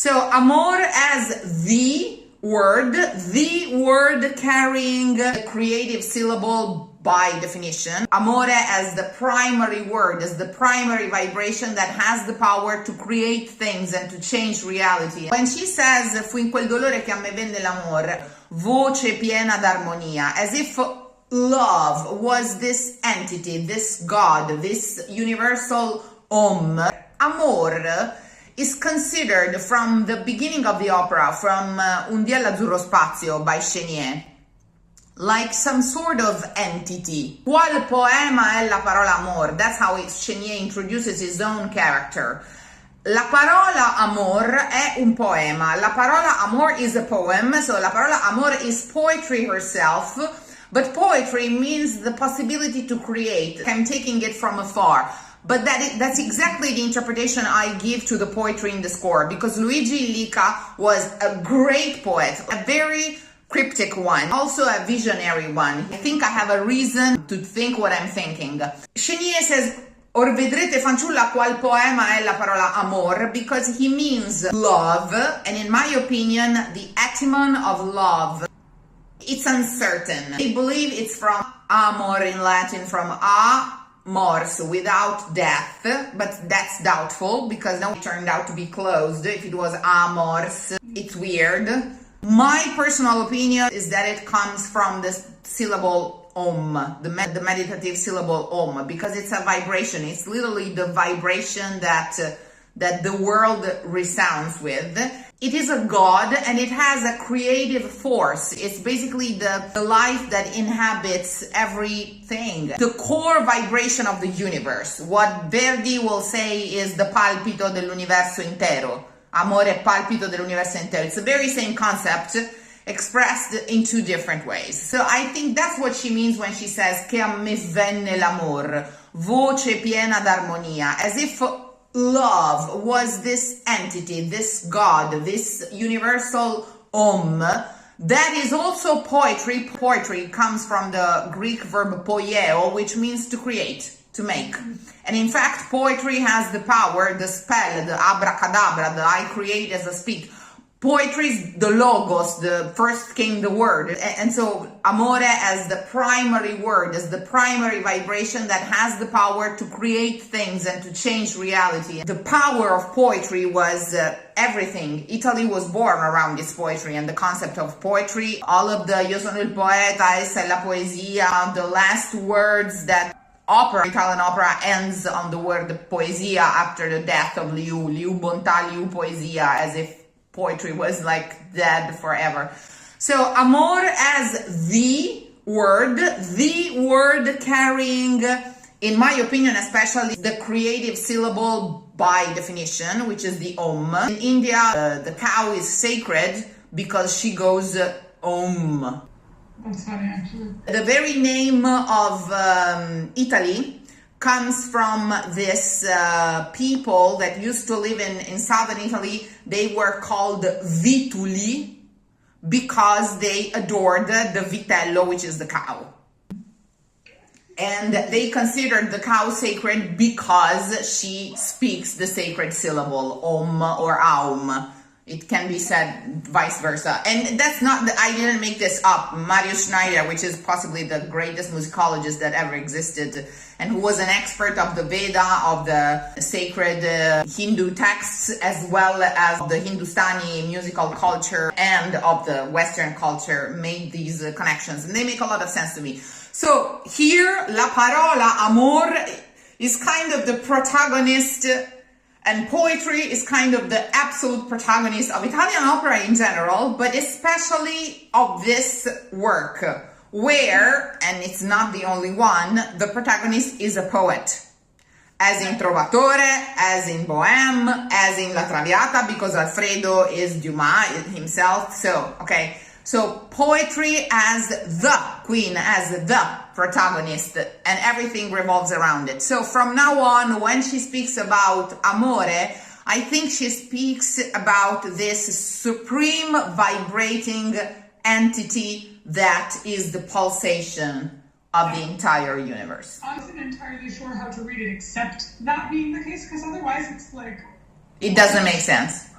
So amor as the word carrying the creative syllable by definition. Amore as the primary word, as the primary vibration that has the power to create things and to change reality. When she says, fu in quel dolore che a me venne l'amor, voce piena d'armonia, as if love was this entity, this God, this universal Amor is considered from the beginning of the opera, from Un dia all'azzurro spazio by Chénier, like some sort of entity. Qual poema è la parola amor? That's how Chénier introduces his own character. La parola amor è un poema. La parola amor is a poem, so la parola amor is poetry herself, but poetry means the possibility to create. I'm taking it from afar. But that's exactly the interpretation I give to the poetry in the score, because Luigi Illica was a great poet, a very cryptic one, also a visionary one. I think I have a reason to think what I'm thinking. Chénier says, or vedrete fanciulla qual poema è la parola amor, because he means love, and in my opinion, the etymon of love, it's uncertain. I believe it's from amor in Latin, from mors, without death, but that's doubtful because now it turned out to be closed. If it was amors, it's weird. My personal opinion is that it comes from the syllable the meditative syllable because it's a vibration. It's literally the vibration that the world resounds with. It is a God and it has a creative force. It's basically the life that inhabits everything. The core vibration of the universe. What Verdi will say is the palpito dell'universo intero. Amore palpito dell'universo intero. It's the very same concept expressed in two different ways. So I think that's what she means when she says che a me venne l'amor, voce piena d'armonia, as if love was this entity, this God, this universal that is also poetry. Poetry comes from the Greek verb poieo, which means to create, to make. And in fact, poetry has the power, the spell, the abracadabra, the I create as I speak. Poetry is the logos, the first came the word. And so amore as the primary word, as the primary vibration that has the power to create things and to change reality. The power of poetry was everything. Italy was born around this poetry and the concept of poetry. All of the io sono il poeta, essa è la poesia, the last words that Italian opera ends on the word poesia after the death of Liu bontà, Liu poesia, as if poetry was like dead forever. So amor as the word carrying, in my opinion, especially the creative syllable by definition, which is the Om. In India, the cow is sacred because she goes Om. That's funny, actually. The very name of Italy comes from this people that used to live in southern Italy. They were called Vituli because they adored the vitello, which is the cow. And they considered the cow sacred because she speaks the sacred syllable, Om or Aum. It can be said vice versa. And that's not, I didn't make this up. Marius Schneider, which is possibly the greatest musicologist that ever existed, and who was an expert of the Veda, of the sacred Hindu texts, as well as the Hindustani musical culture and of the Western culture, made these connections. And they make a lot of sense to me. So here, la parola amor is kind of the protagonist, and poetry is kind of the absolute protagonist of Italian opera in general, but especially of this work, where, and it's not the only one, the protagonist is a poet. As in Trovatore, as in Bohème, as in La Traviata, because Alfredo is Dumas himself. So poetry as the queen, as the protagonist, and everything revolves around it. So from now on, when she speaks about Amore, I think she speaks about this supreme vibrating entity that is the pulsation of the entire universe. I wasn't entirely sure how to read it except that being the case, because otherwise it's like... It doesn't make sense.